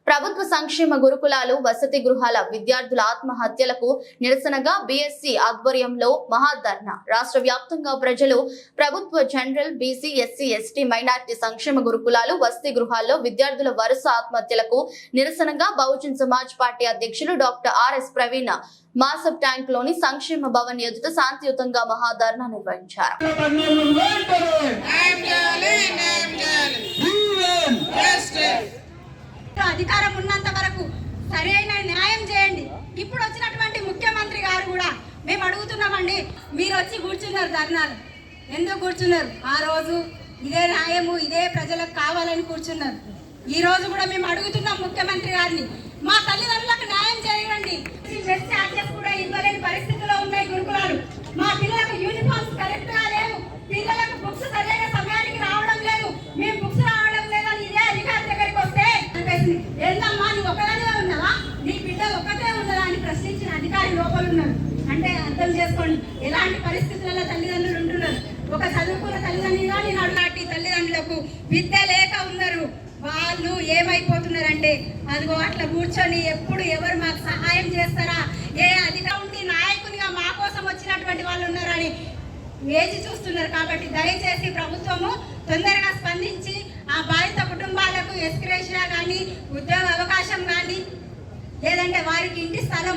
ప్రభుత్వ సంక్షేమ గురుకులాలు వసతి గృహాల విద్యార్థుల ఆత్మహత్యలకు నిరసనగా బీఎస్సీ ఆధ్వర్యంలో మహాధర్నా. రాష్ట్ర వ్యాప్తంగా ప్రజలు ప్రభుత్వ general, BC, SC, ST, minority సంక్షేమ గురుకులాలు వసతి గృహాల్లో విద్యార్థుల వరుస ఆత్మహత్యలకు నిరసనగా బహుజన్ సమాజ్ పార్టీ అధ్యక్షులు doctor RS Praveen Masab tank లోని సంక్షేమ భవన్ ఎదుట శాంతియుతంగా మహాధర్నా నిర్వహించారు. అధికారం ఉన్నంత వరకు సరైన న్యాయం చేయండి. ఇప్పుడు వచ్చినటువంటి ముఖ్యమంత్రి గారు కూడా మేము అడుగుతున్నామండి, మీరు వచ్చి కూర్చున్నారు ధర్నాలు, ఎందుకు కూర్చున్నారు? ఆ రోజు ఇదే న్యాయము, ఇదే ప్రజలకు కావాలని కూర్చున్నారు. ఈ రోజు కూడా మేము అడుగుతున్నాం ముఖ్యమంత్రి గారిని, మా తల్లిదండ్రులకు న్యాయం చేయండి. బెస్ట్ ఛార్జెస్ కూడా ఇవ్వలేని పరిస్థితిలో ఉన్నాయి గురుకులాలు. మా పిల్లలకు యూనిఫామ్స్ కరెక్ట్ గా లేవు, పిల్లలకు బుక్స్ సరైన సమయానికి రావడం లేదు, మేము బుక్స్ రావడం లేదని ఇదే అధికారి దగ్గరికి వస్తే ఏందమ్మా నీ ఒకదానివే ఉన్నదా, నీ బిడ్డ ఒక్కటే ఉన్నదా అని ప్రశ్నించిన అధికారి లోపల ఉన్నారు. అంటే అర్థం చేసుకోండి ఎలాంటి పరిస్థితులలో తల్లిదండ్రులు ఉంటున్నారు. ఒక చదువుకున్న తల్లిదండ్రులుగా నేను అడుగులాంటి తల్లిదండ్రులకు విద్య లేక ఉన్నారు. వాళ్ళు ఏమైపోతున్నారంటే అదిగో అట్లా కూర్చొని ఎప్పుడు ఎవరు మాకు సహాయం చేస్తారా, ఏ అధికారి నాయకునిగా మా కోసం వచ్చినటువంటి వాళ్ళు ఉన్నారని వేచి చూస్తున్నారు. కాబట్టి దయచేసి ప్రభుత్వము తొందరగా స్పందించి ఆ బాధిత కుటుంబాలకు ఎస్క్రేషియా కానీ, ఉద్యోగ అవకాశం కానీ, లేదంటే వారికి ఇంటి స్థలం